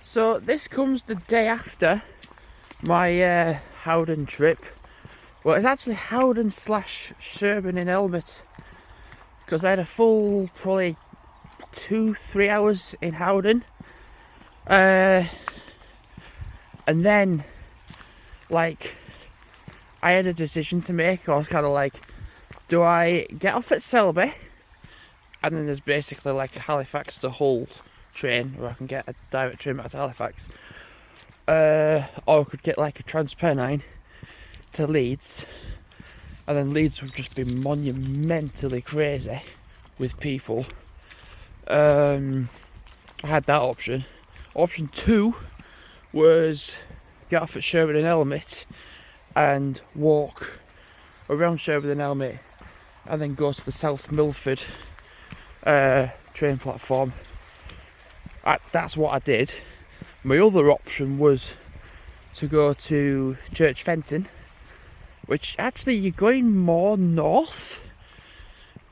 So this comes the day after my Howden trip. Well, it's actually Howden slash Sherburn in Elmet, because I had a full probably 2-3 hours in Howden, and then like I had a decision to make. I was kind of like, do I get off at Selby, and then there's basically like a Halifax to Hull train where I can get a direct train back to Halifax, or I could get like a Transpennine to Leeds, and then Leeds would just be monumentally crazy with people. I had that option. Option 2 was get off at Sherburn and Elmet and walk around Sherburn and Elmet and then go to the South Milford train platform. That's what I did. My other option was to go to Church Fenton, which actually you're going more north.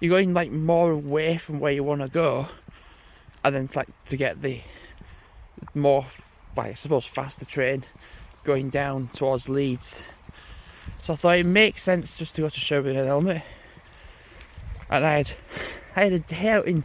You're going like more away from where you want to go, and then it's like to get the more, I suppose, faster train going down towards Leeds. So I thought it makes sense just to go to Sherburn and Elmet. And I had a day out in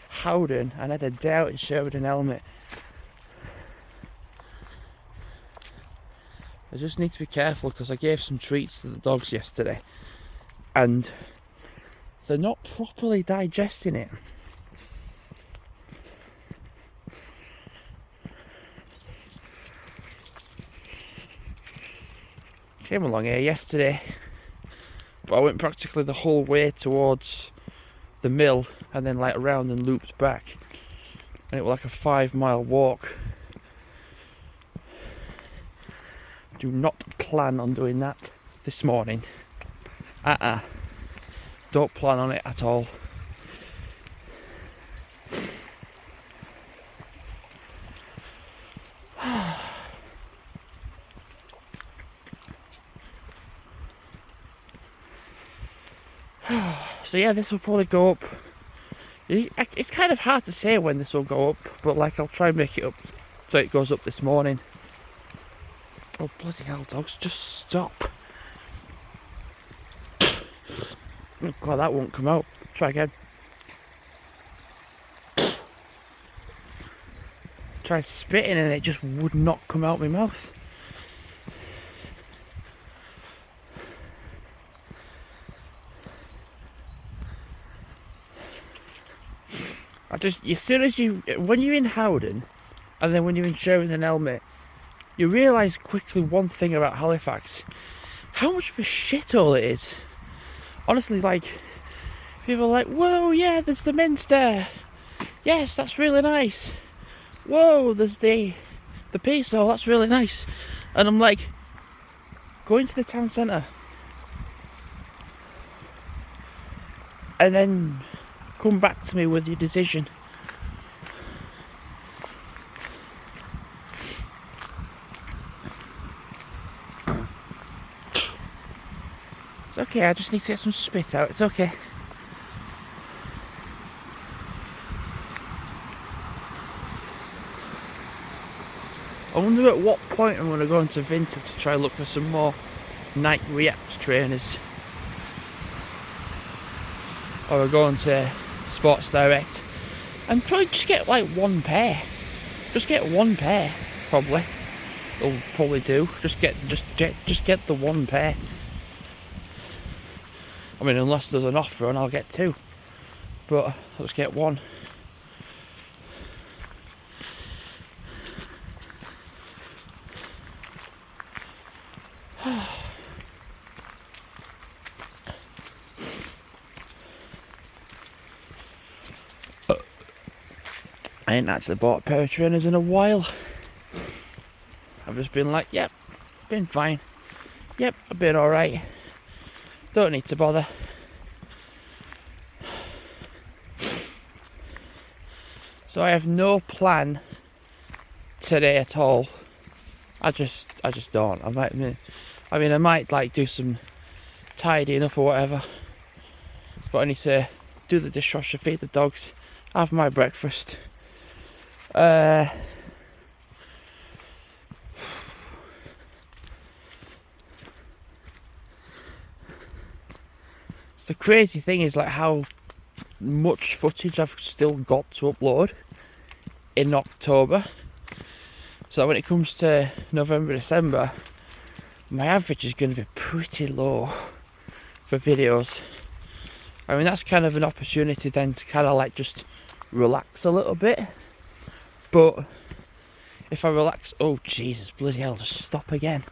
Howden and I had a day out in Sherburn and Elmet. I just need to be careful because I gave some treats to the dogs yesterday and they're not properly digesting it. Came along here yesterday, but I went practically the whole way towards the mill and then like around and looped back, and it was like a 5-mile walk. Do not plan on doing that this morning. Don't plan on it at all. So yeah, this will probably go up. It's kind of hard to say when this will go up, but like I'll try and make it up so it goes up this morning. Oh bloody hell, dogs, just stop. Oh god, that won't come out. Try again. Tried spitting and it just would not come out my mouth. As soon as when you're in Howden, and then when you're in Sherburn and Elmet, you realise quickly one thing about Halifax: how much of a shithole it is. Honestly, like, people are like, whoa, yeah, there's the Minster. Yes, that's really nice. Whoa, there's the Peace Hall, that's really nice. And I'm like, go into the town centre. And then come back to me with your decision. It's okay, I just need to get some spit out, it's okay. I wonder at what point I'm going to go into Vinted to try and look for some more Nike React trainers. Or we're going to Sports Direct and probably just get like one pair. Just get one pair, probably. They'll probably do. Just get the one pair. I mean, unless there's an offer and I'll get 2. But let's get one. I ain't actually bought a pair of trainers in a while. I've just been like, yep, been fine. Yep, I've been alright. Don't need to bother. So I have no plan today at all. I just don't. I might like do some tidying up or whatever. But I need to do the dishwasher, feed the dogs, have my breakfast. the crazy thing is like how much footage I've still got to upload in October. So when it comes to November, December, my average is going to be pretty low for videos. I mean, that's kind of an opportunity then to kind of like just relax a little bit. But if I relax, oh Jesus, bloody hell, just stop again.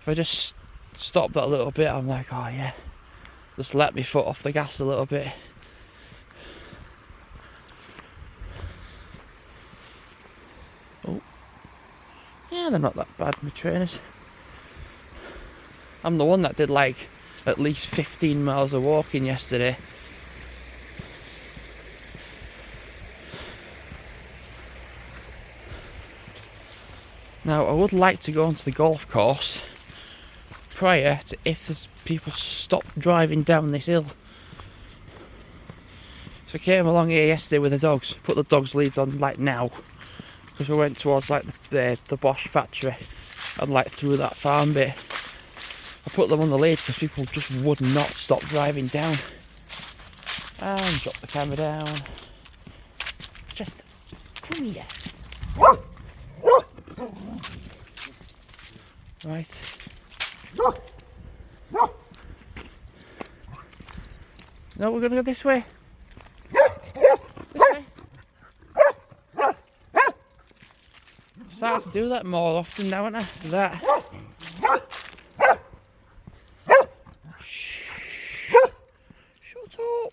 If I just stop that a little bit, I'm like, oh yeah, just let me foot off the gas a little bit. Oh, yeah, they're not that bad, my trainers. I'm the one that did like at least 15 miles of walking yesterday. Now I would like to go onto the golf course prior to if there's people stop driving down this hill. So I came along here yesterday with the dogs, put the dogs leads on like now, because we went towards like the Bosch factory and like through that farm bit. I put them on the lead because people just would not stop driving down. And drop the camera down. Just come here. Right. No, we're gonna go this way. Start to do that more often now, aren't I? That. Shut up.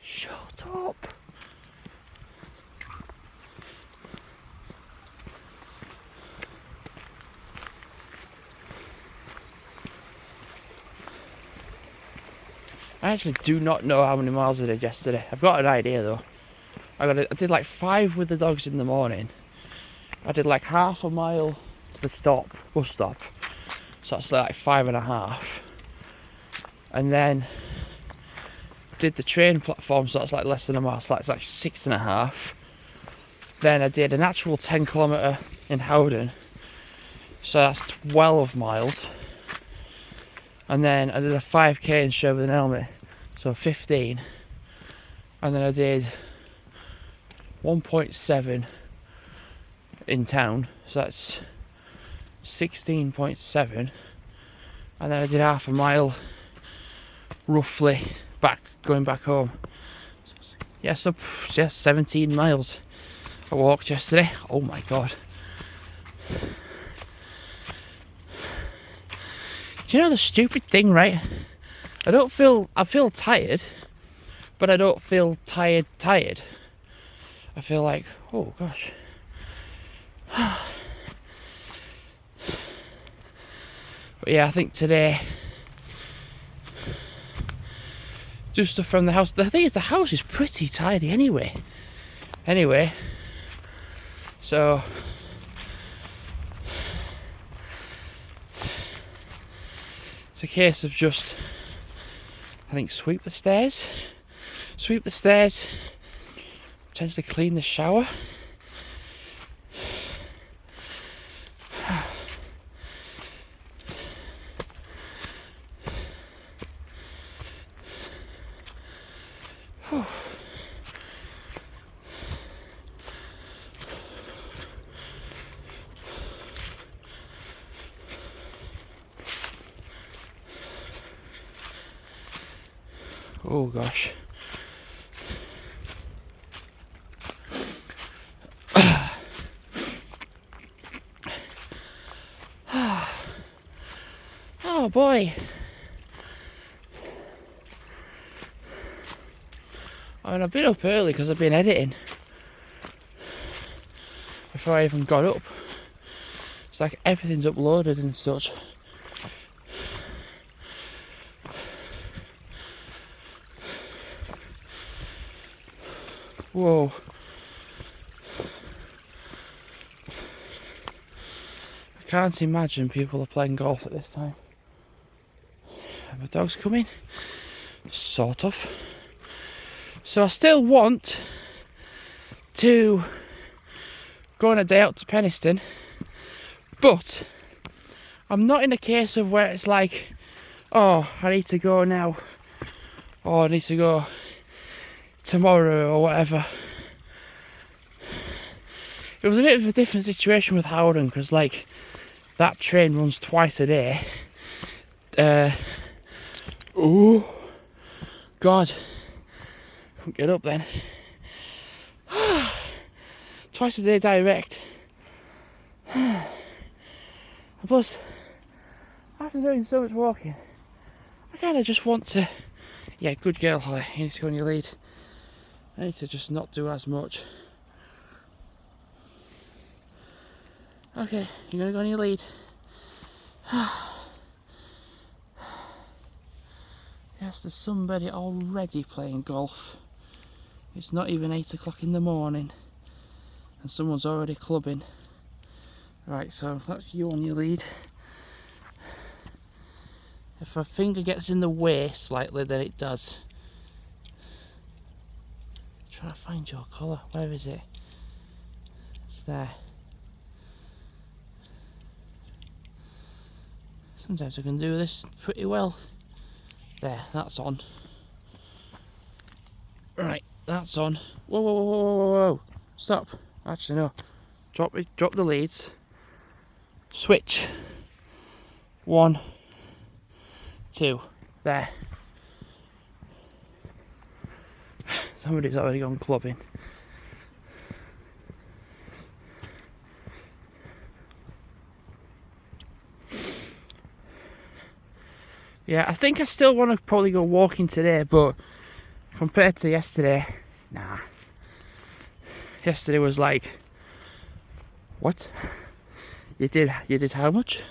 Shut up. I actually do not know how many miles I did yesterday. I've got an idea though. I did like 5 with the dogs in the morning. I did like half a mile to the bus stop. So that's like 5.5. And then did the train platform, so that's like less than a mile, so that's like 6.5. Then I did an actual 10 kilometre in Howden, so that's 12 miles. And then I did a 5k in Sherwood and Helmet, so 15. And then I did 1.7 in town, so that's 16.7. And then I did half a mile roughly going back home. Yeah, so yeah, 17 miles I walked yesterday. Oh my god. Do you know the stupid thing, right? I feel tired, but I don't feel tired. I feel like, oh gosh. But yeah, I think today, do stuff from the house. The thing is, the house is pretty tidy anyway. So it's a case of just, I think, sweep the stairs, potentially clean the shower. Oh gosh. Oh boy. I mean, I've been up early because I've been editing before I even got up. It's like everything's uploaded and such. Whoa. I can't imagine people are playing golf at this time. Are my dogs coming? Sort of. So I still want to go on a day out to Penistone, but I'm not in a case of where it's like, oh, I need to go now, or I need to go tomorrow or whatever. It was a bit of a different situation with Howden, because like that train runs twice a day. Oh God, couldn't get up then. Twice a day direct. Plus, after doing so much walking, I kind of just want to. Yeah, good girl, Holly. You need to go on your lead. I need to just not do as much. Okay, you're gonna go on your lead. Yes, there's somebody already playing golf. It's not even 8 o'clock in the morning and someone's already clubbing. Right, so that's you on your lead. If a finger gets in the way slightly, then it does. Try to find your colour. Where is it? It's there. Sometimes I can do this pretty well. There, that's on. Right, that's on. Whoa, whoa, whoa, whoa, whoa, whoa. Stop. Actually, no. Drop the leads. Switch. 1, 2. There. Somebody's already gone clubbing. Yeah, I think I still want to probably go walking today, but compared to yesterday, nah. Yesterday was like, what? You did how much?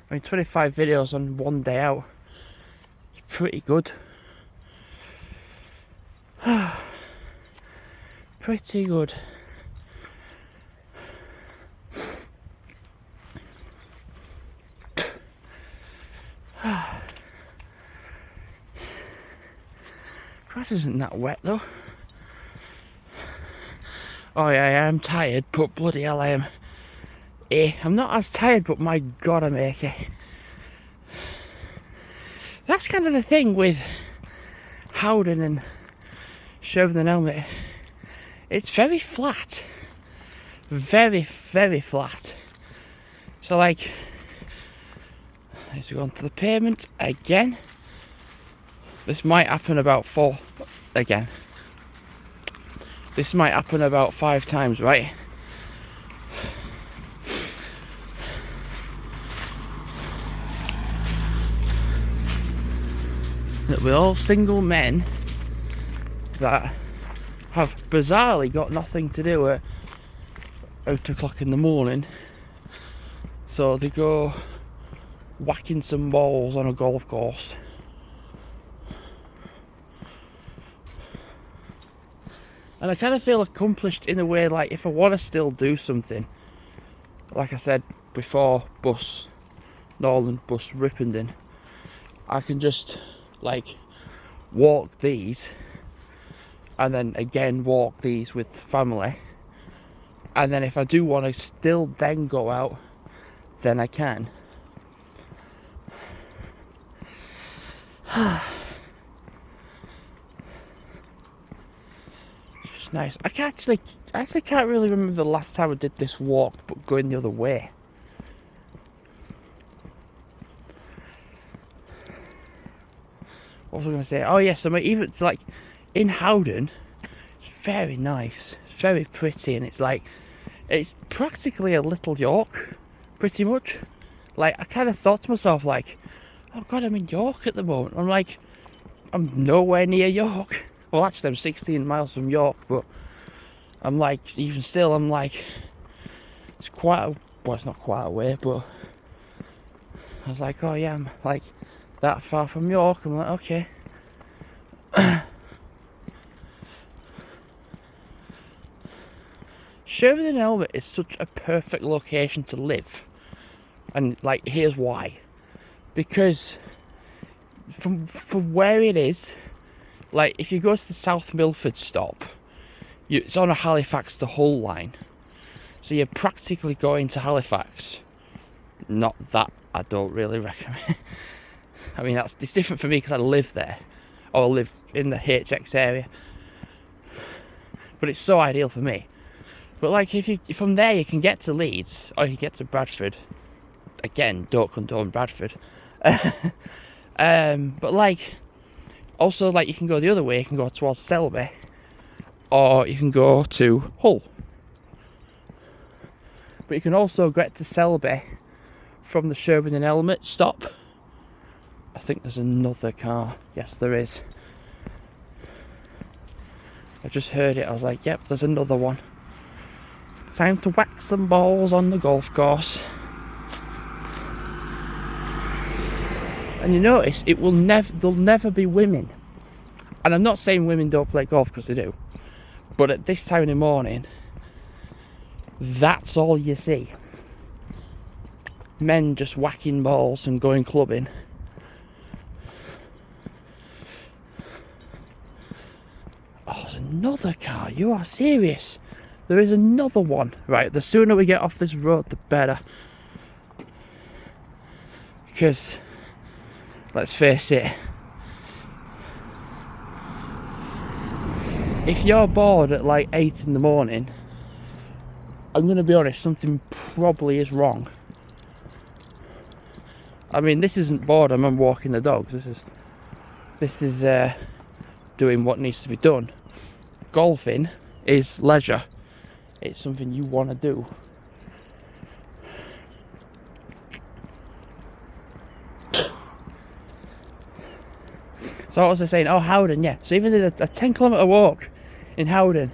I mean, 25 videos on one day out. It's pretty good. Pretty good. Grass isn't that wet though. Oh yeah, I am tired, but bloody hell I am. I'm not as tired, but my God, I'm achy. That's kind of the thing with Howden and Sherburn and Helmet. It's very flat. Very, very flat. So like, let's go onto the pavement again. This might happen about 4 again. This might happen about 5 times, right? That we're all single men that have bizarrely got nothing to do at 8 o'clock in the morning. So they go whacking some balls on a golf course. And I kind of feel accomplished in a way, like if I want to still do something, like I said before, Northern Bus Ripponden, I can just like walk these and then again walk these with family, and then if I do want to still then go out, then I can. Nice. I actually can't really remember the last time I did this walk, but going the other way. What was I going to say? Oh yes, I mean, even it's like in Howden, it's very nice. It's very pretty, and it's like it's practically a little York, pretty much. Like I kind of thought to myself, like, oh God, I'm in York at the moment. I'm like, I'm nowhere near York. Well, actually, I'm 16 miles from York, but I'm like, even still, I'm like, it's quite well, it's not quite a way, but I was like, oh yeah, I'm like that far from York. I'm like, okay. Sherburn and Helmet is such a perfect location to live, and like, here's why. Because from where it is, like if you go to the South Milford stop, it's on a Halifax to Hull line. So you're practically going to Halifax. Not that I don't really recommend. I mean, it's different for me because I live there, or live in the HX area. But it's so ideal for me. But like, if from there you can get to Leeds, or you can get to Bradford. Again, don't condone Bradford. But like, also like you can go the other way. You can go towards Selby, or you can go to Hull. But you can also get to Selby from the Sherburn and Elmet stop. I think there's another car. Yes, there is. I just heard it. I was like, yep, there's another one. Time to whack some balls on the golf course. And you notice there'll never be women. And I'm not saying women don't play golf, because they do. But at this time in the morning, that's all you see. Men just whacking balls and going clubbing. Oh, there's another car. You are serious? There is another one. Right, the sooner we get off this road, the better. Because, let's face it, if you're bored at like 8 in the morning, I'm going to be honest, something probably is wrong. I mean, this isn't boredom, I'm walking the dogs. This is doing what needs to be done. Golfing is leisure. It's something you want to do. So what was I saying? Oh, Howden, yeah. So even did a 10-kilometre walk in Howden,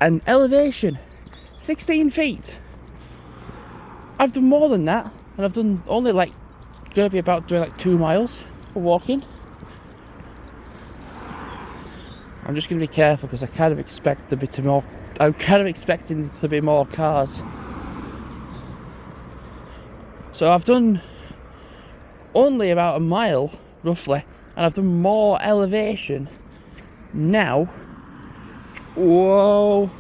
and elevation 16 feet. I've done more than that, and I've done only like gonna be about doing like 2 miles of walking. I'm just gonna be careful because I kind of expect there to be more. I'm kind of expecting there to be more cars. So I've done only about a mile roughly, and I've done more elevation now. Whoa!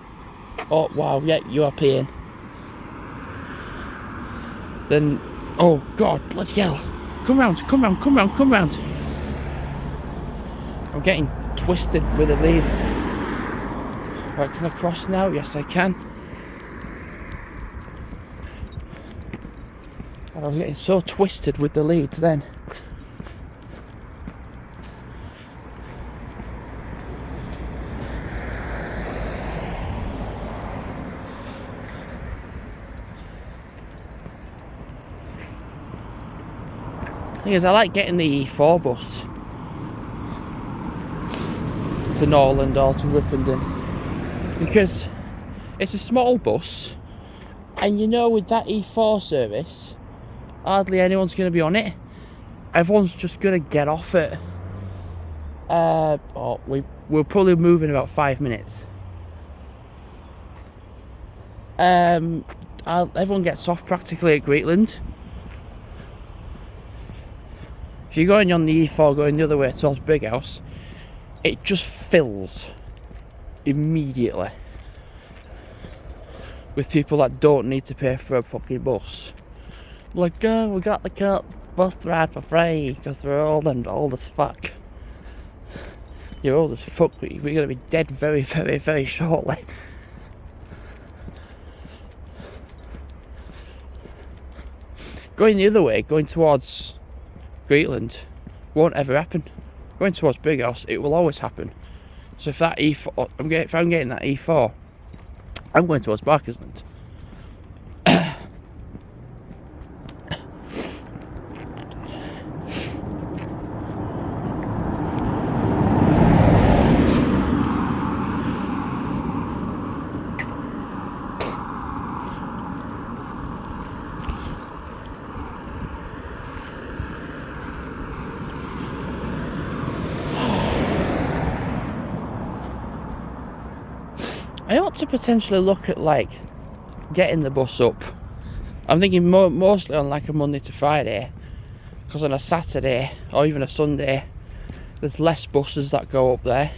Oh wow! Yeah, you are peeing. Then, oh god, bloody hell! Come round! Come round! Come round! Come round! I'm getting twisted with the leads. Right, can I cross now? Yes, I can. And I was getting so twisted with the leads then. Thing is, I like getting the E4 bus to Norland or to Ripponden, because it's a small bus, and you know, with that E4 service, hardly anyone's going to be on it. Everyone's just going to get off it. We'll probably move in about 5 minutes. Everyone gets off practically at Greatland. If you're going on the E4 going the other way towards Big House, it just fills immediately with people that don't need to pay for a fucking bus. Like, oh, we got the bus ride for free because we're old and old as fuck. You're old as fuck, we're going to be dead very, very, very shortly. Going the other way, going towards Greatland, won't ever happen. Going towards Big House, it will always happen. So if that E4, if I'm getting that E4, I'm going towards Barkersland. I ought to potentially look at like getting the bus up. I'm thinking mostly on like a Monday to Friday, because on a Saturday or even a Sunday there's less buses that go up there,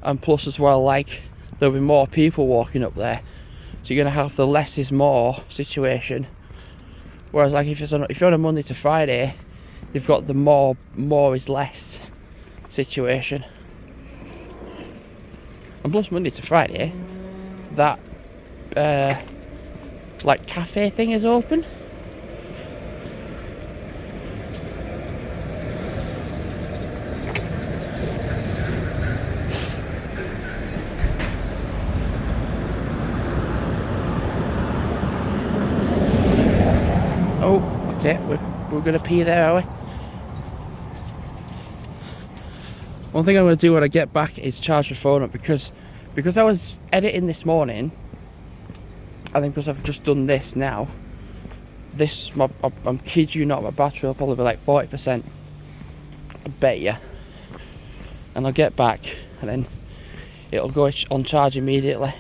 and plus as well, like, there'll be more people walking up there, So you're going to have the less is more situation. Whereas like if you're on a Monday to Friday, you've got the more is less situation. And plus Monday to Friday, that like cafe thing is open. Oh, okay, we're gonna pee there, are we? One thing I'm gonna do when I get back is charge the phone up because I was editing this morning. I think because I've just done this now. I'm kid you not, my battery will probably be like 40%. I bet you. And I'll get back and then it'll go on charge immediately.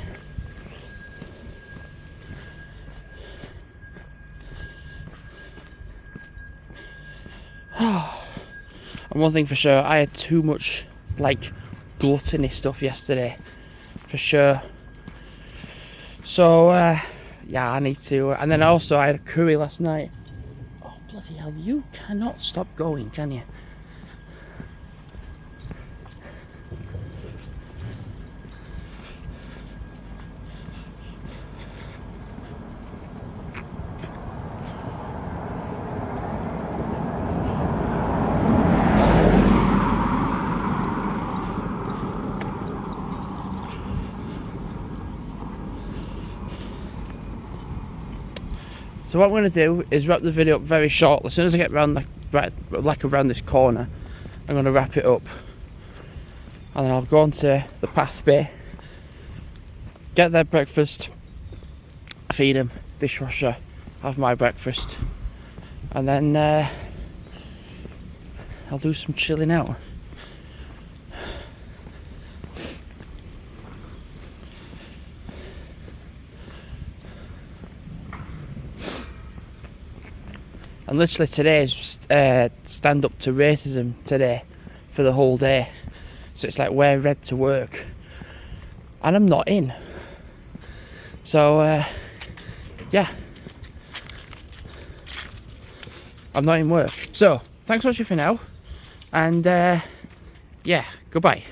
And one thing for sure, I had too much like gluttony stuff yesterday, for sure. So yeah, I need to. And then also I had a curry last night. Oh bloody hell! You cannot stop going, can you? So what I'm going to do is wrap the video up very shortly. As soon as I get around around this corner, I'm going to wrap it up, and then I'll go on to the path bay, get their breakfast, feed them, dishwasher, have my breakfast, and then I'll do some chilling out. And literally today is stand up to racism today for the whole day. So it's like wear red to work. And I'm not in. So yeah. I'm not in work. So thanks for watching for now. And yeah, goodbye.